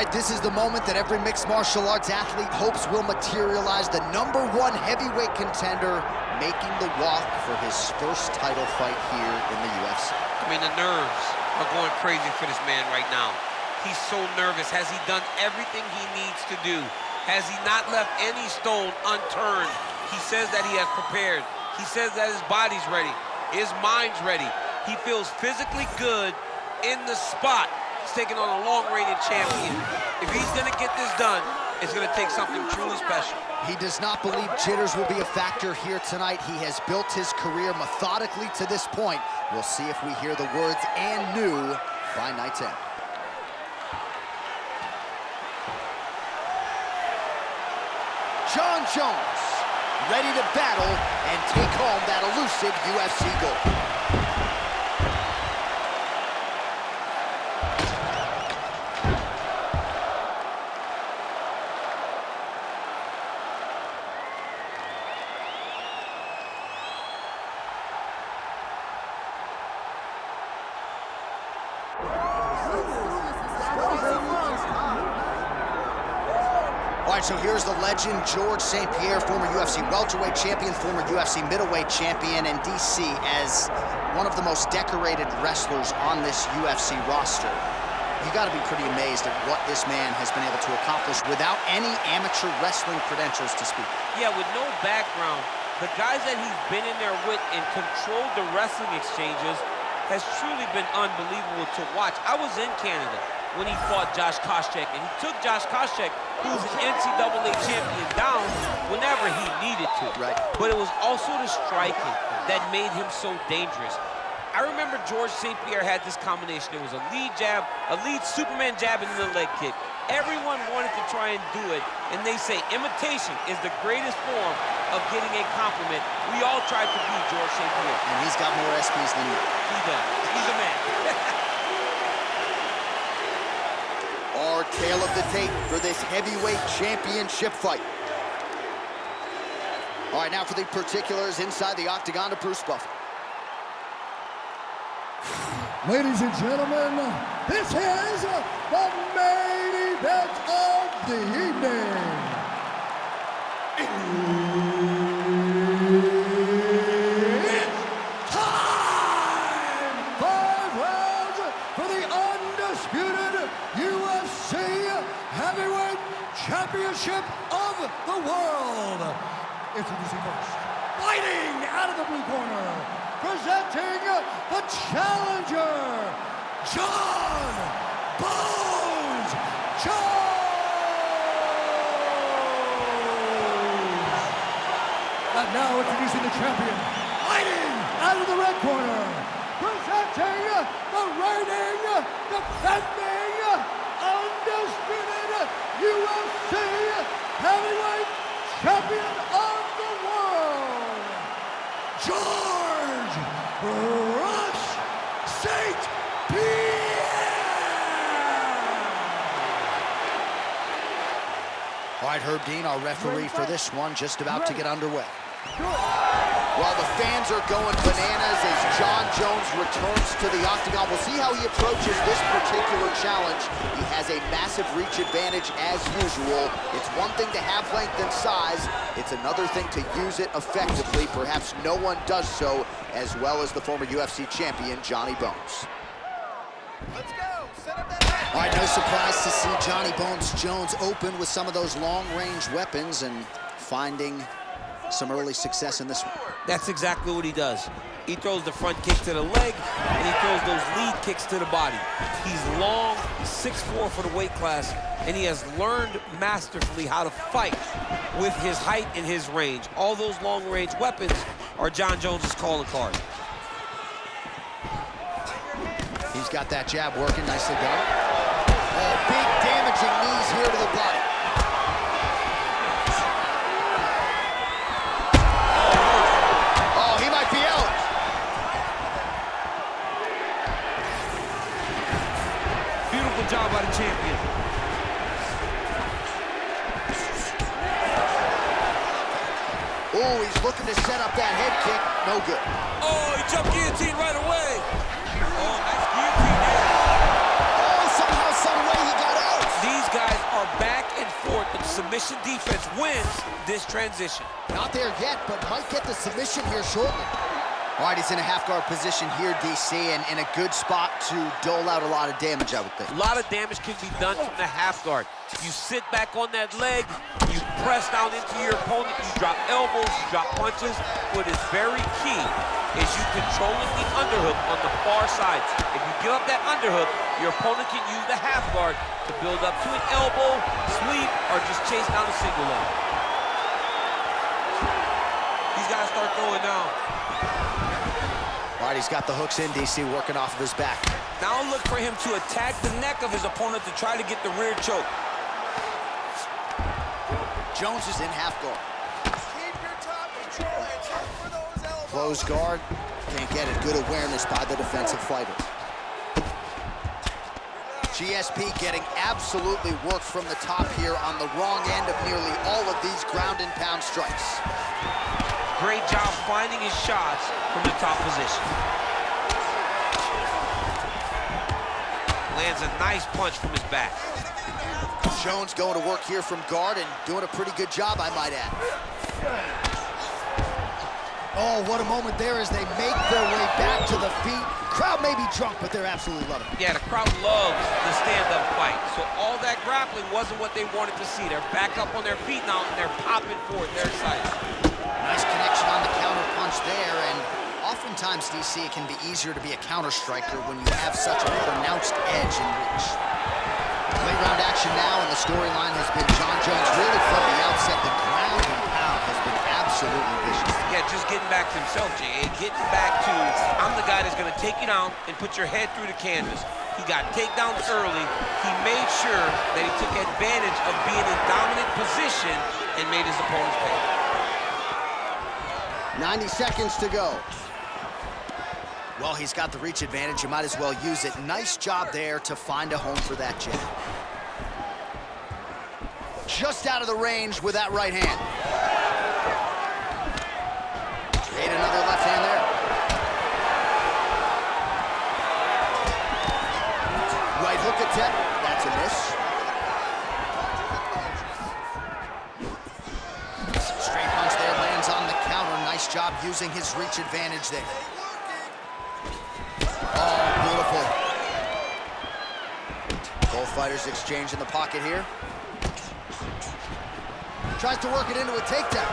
right, this is the moment that every mixed martial arts athlete hopes will materialize. The #1 heavyweight contender making the walk for his first title fight here in the UFC. I mean, the nerves are going crazy for this man right now. He's so nervous. Has he done everything he needs to do? Has he not left any stone unturned? He says that he has prepared. He says that his body's ready. His mind's ready. He feels physically good in the spot. He's taking on a long-reigning champion. If he's gonna get this done, it's gonna take something truly special. He does not believe jitters will be a factor here tonight. He has built his career methodically to this point. We'll see if we hear the words "and new" by night's end. Jon Jones, ready to battle and take home that elusive UFC gold. All right, so here's the legend, George St-Pierre, former UFC welterweight champion, former UFC middleweight champion, and DC as one of the most decorated wrestlers on this UFC roster. You gotta be pretty amazed at what this man has been able to accomplish without any amateur wrestling credentials to speak. Yeah, with no background, the guys that he's been in there with and controlled the wrestling exchanges has truly been unbelievable to watch. I was in Canada when he fought Josh Koscheck, and he took Josh Koscheck, who was an NCAA champion, down whenever he needed to. Right. But it was also the striking that made him so dangerous. I remember George St-Pierre had this combination. There was a lead jab, a lead Superman jab, and then a leg kick. Everyone wanted to try and do it, and they say imitation is the greatest form of getting a compliment. We all tried to be George St-Pierre. And he's got more SPs than you. He does. He's a man. Our tale of the tape for this heavyweight championship fight. All right, now for the particulars inside the octagon to Bruce Buffer. Ladies and gentlemen, this is the main event of the evening. It's time! 5 rounds for the undisputed UFC Heavyweight Championship of the world. Introducing first, fighting out of the blue corner, presenting the challenger, Jon Bones Jones. And now introducing the champion, fighting out of the red corner, presenting the reigning, defending, undisputed UFC Heavyweight Champion of the world, George Rush St-Pierre! All right, Herb Dean, our referee for this one, just about to get underway. Well, the fans are going bananas as Jon Jones returns to the octagon. We'll see how he approaches this particular challenge. He has a massive reach advantage as usual. It's one thing to have length and size. It's another thing to use it effectively. Perhaps no one does so as well as the former UFC champion, Johnny Bones. Let's go. Set up that. All right, no surprise to see Johnny Bones Jones open with some of those long-range weapons and finding some early success in this one. That's exactly what he does. He throws the front kick to the leg, and he throws those lead kicks to the body. He's long, he's 6'4" for the weight class, and he has learned masterfully how to fight with his height and his range. All those long-range weapons are Jon Jones's calling card. He's got that jab working, nicely done. Oh, big damaging knees here to the body. Oh, he might be out. Beautiful job by the champion. Oh, he's looking to set up that head kick. No good. Oh, he jumped guillotine right away. Oh, nice guillotine there. Oh, somehow, some way he got out. These guys submission defense wins this transition. Not there yet, but might get the submission here shortly. All right, he's in a half-guard position here, DC, and in a good spot to dole out a lot of damage, I would think. A lot of damage can be done from the half guard. You sit back on that leg, you press down into your opponent, you drop elbows, you drop punches. What is very key is you controlling the underhook on the far side. If you give up that underhook, your opponent can use the half guard to build up to an elbow, sweep, or just chase down a single leg. He's got to start throwing now. All right, he's got the hooks in, DC, working off of his back. Now look for him to attack the neck of his opponent to try to get the rear choke. Jones is in half guard. Keep your top control and look for those elbows. Close guard, can't get it. Good awareness by the defensive fighter. GSP getting absolutely worked from the top here on the wrong end of nearly all of these ground and pound strikes. Great job finding his shots from the top position. Lands a nice punch from his back. Jones going to work here from guard and doing a pretty good job, I might add. Oh, what a moment there as they make their way back to the feet. Crowd may be drunk, but they're absolutely loving it. Yeah, the crowd loves the stand-up fight. So all that grappling wasn't what they wanted to see. They're back up on their feet now, and they're popping forward. They're excited. Nice connection on the counter punch there, and oftentimes, DC, it can be easier to be a counter striker when you have such a pronounced edge in reach. Late round action now, and the storyline has been Jon Jones really from the outset. The ground and pound has been absolutely vicious. Yeah, just getting back to himself, Jay. Getting back to, I'm the guy that's going to take you down and put your head through the canvas. He got takedowns early. He made sure that he took advantage of being in dominant position and made his opponents pay. 90 seconds to go. Well, he's got the reach advantage. You might as well use it. Nice job there to find a home for that jab. Just out of the range with that right hand. Ate another left hand there. Right hook attempt. That's a miss. Straight punch there, lands on the counter. Nice job using his reach advantage there. Oh, beautiful. Both fighters exchange in the pocket here. Tries to work it into a takedown.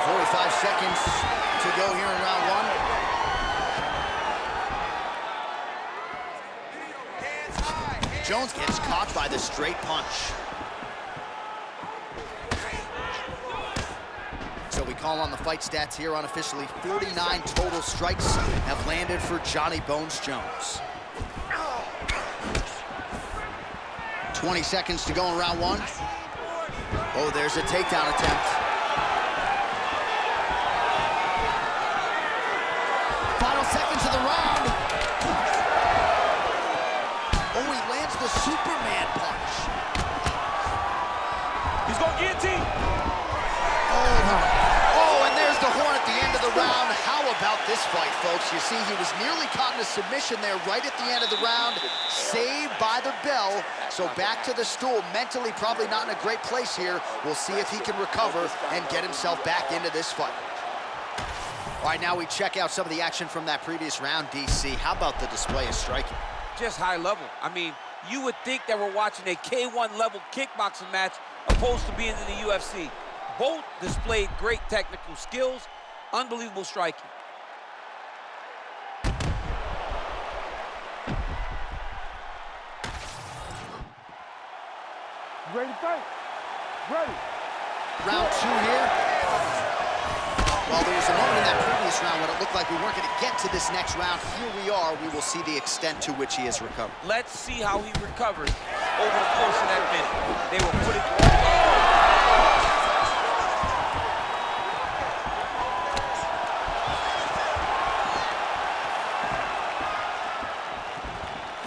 45 seconds to go here in round one. Jones gets caught by the straight punch. So we call on the fight stats here unofficially. 49 total strikes have landed for Johnny Bones Jones. 20 seconds to go in round one. Oh, there's a takedown attempt. Final seconds of the round. Oh, he lands the Superman punch. He's going guillotine. Oh, and there's the horn at the end of the round. How about this fight, folks? You see, he was nearly caught in a submission there right at the end of the round. Saved by the bell. So back to the stool. Mentally probably not in a great place here. We'll see if he can recover and get himself back into this fight. All right, now we check out some of the action from that previous round, DC. How about the display of striking? Just high level. I mean, you would think that we're watching a K1 level kickboxing match opposed to being in the UFC. Both displayed great technical skills, unbelievable striking. Ready to fight? Ready. Round two here. Well, there was a moment in that previous round when it looked like we weren't going to get to this next round. Here we are. We will see the extent to which he has recovered. Let's see how he recovers over the course of that minute. They were putting...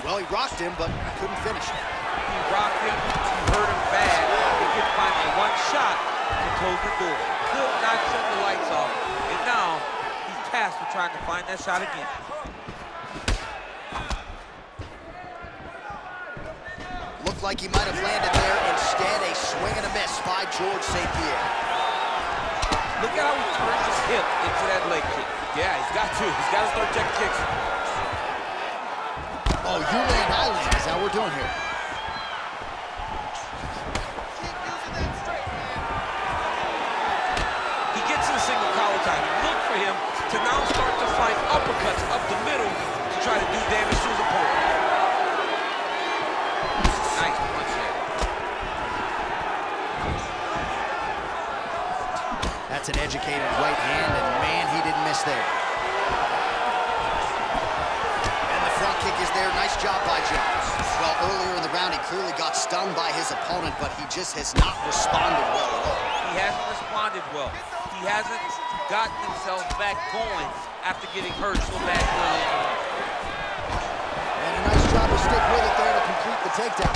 Well, he rocked him, but couldn't finish it. He rocked him, he hurt him bad. He couldn't find a one shot to close the door. Could not shut the lights off. And now, he's tasked with trying to find that shot again. like he might have landed there. Instead, a swing and a miss by George St-Pierre. Look at how he turns his hip into that leg kick. Yeah, he's got to. He's got to start checking kicks. Oh, you land, I land. Is that what we're doing here? Keep using that straight, man. He gets in single collar time. Look for him to now start to find uppercuts up the middle to try to do damage to his opponent. Nice punch there. That's an educated right hand, and man, he didn't miss there. And the front kick is there. Nice job by Jones. Well, earlier in the round, he clearly got stung by his opponent, but he just has not responded well at all. He hasn't responded well. He hasn't gotten himself back going after getting hurt so bad early in the round. And a nice job to stick with it there to complete the takedown.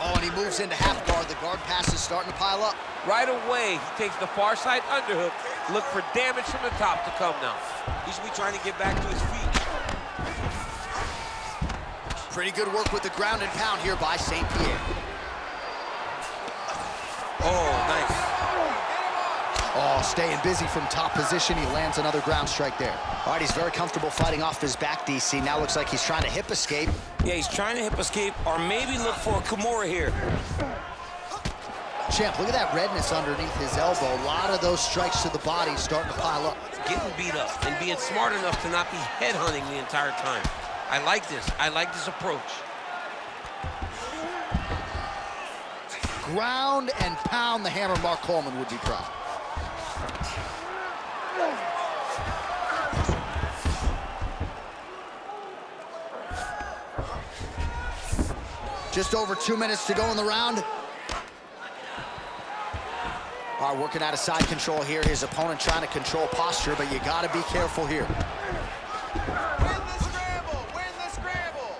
Oh, and he moves into half guard. The guard pass is starting to pile up. Right away, he takes the far side underhook. Look for damage from the top to come now. He should be trying to get back to his feet. Pretty good work with the ground and pound here by St-Pierre. Oh, nice. Oh, staying busy from top position. He lands another ground strike there. All right, he's very comfortable fighting off his back, DC. Now looks like he's trying to hip escape. Yeah, he's trying to hip escape or maybe look for a Kimura here. Champ, look at that redness underneath his elbow. A lot of those strikes to the body starting to pile up. Getting beat up and being smart enough to not be headhunting the entire time. I like this. I like this approach. Ground and pound. The hammer, Mark Coleman would be proud. Just over 2 minutes to go in the round. All right, working out of side control here. His opponent trying to control posture, but you got to be careful here. Win the scramble. Win the scramble.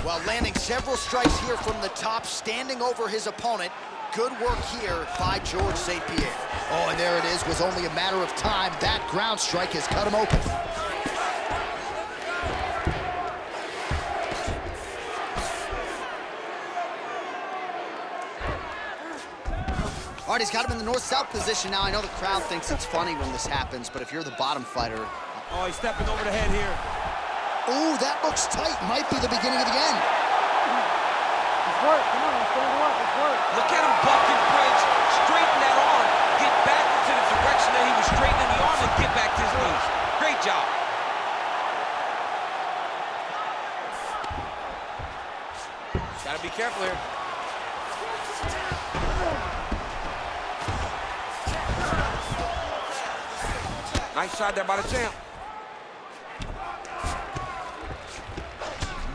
Well, landing several strikes here from the top, standing over his opponent. Good work here by George St-Pierre. Oh, and there it is. Was only a matter of time. That ground strike has cut him open. All right, he's got him in the north-south position now. I know the crowd thinks it's funny when this happens, but if you're the bottom fighter... Oh, he's stepping over the head here. Ooh, that looks tight. Might be the beginning of the end. It's work. Come on, stand up. It's work. Look at him buck and punch, straighten that arm, get back into the direction that he was straightening the arm and get back to his knees. Great job. Gotta be careful here. Nice shot there by the champ.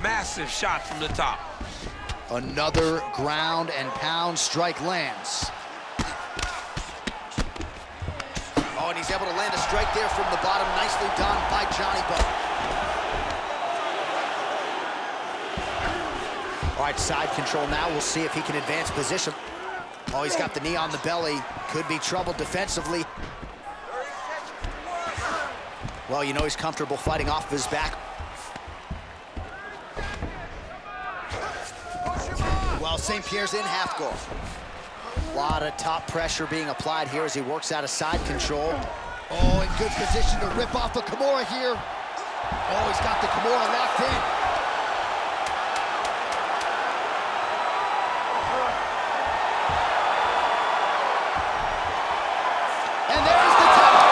Massive shot from the top. Another ground and pound strike lands. Oh, and he's able to land a strike there from the bottom. Nicely done by Johnny Bowe. All right, side control now. We'll see if he can advance position. Oh, he's got the knee on the belly. Could be trouble defensively. Well, you know he's comfortable fighting off of his back. Well, St-Pierre's in half guard. A lot of top pressure being applied here as he works out of side control. Oh, in good position to rip off a Kimura here. Oh, he's got the Kimura locked in. And there's the top.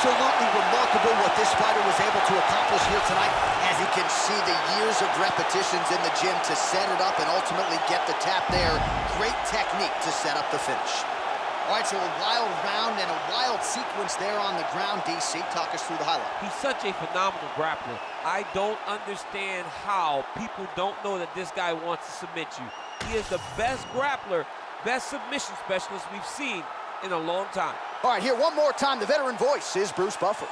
Absolutely remarkable what this fighter was able to accomplish here tonight. As you can see, the years of repetitions in the gym to set it up and ultimately get the tap there. Great technique to set up the finish. All right, so a wild round and a wild sequence there on the ground. DC, talk us through the highlight. He's such a phenomenal grappler. I don't understand how people don't know that this guy wants to submit you. He is the best grappler, best submission specialist we've seen in a long time. All right, here one more time. The veteran voice is Bruce Buffer.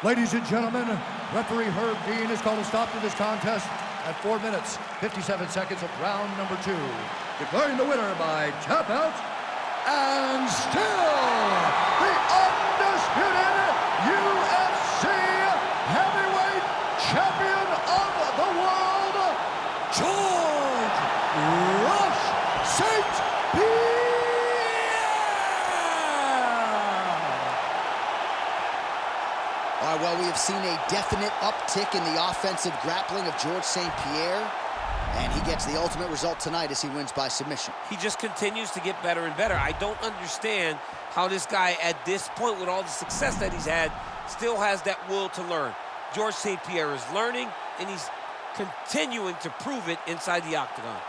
Ladies and gentlemen, referee Herb Dean has called a stop to this contest at 4 minutes, 57 seconds of round number 2. Declaring the winner by tap out, and still the undisputed UFC heavyweight champion of the world, George Rush St-Pierre! All right, well, we have seen a definite uptick in the offensive grappling of George St-Pierre, and he gets the ultimate result tonight as he wins by submission. He just continues to get better and better. I don't understand how this guy, at this point, with all the success that he's had, still has that will to learn. George St-Pierre is learning, and he's continuing to prove it inside the octagon.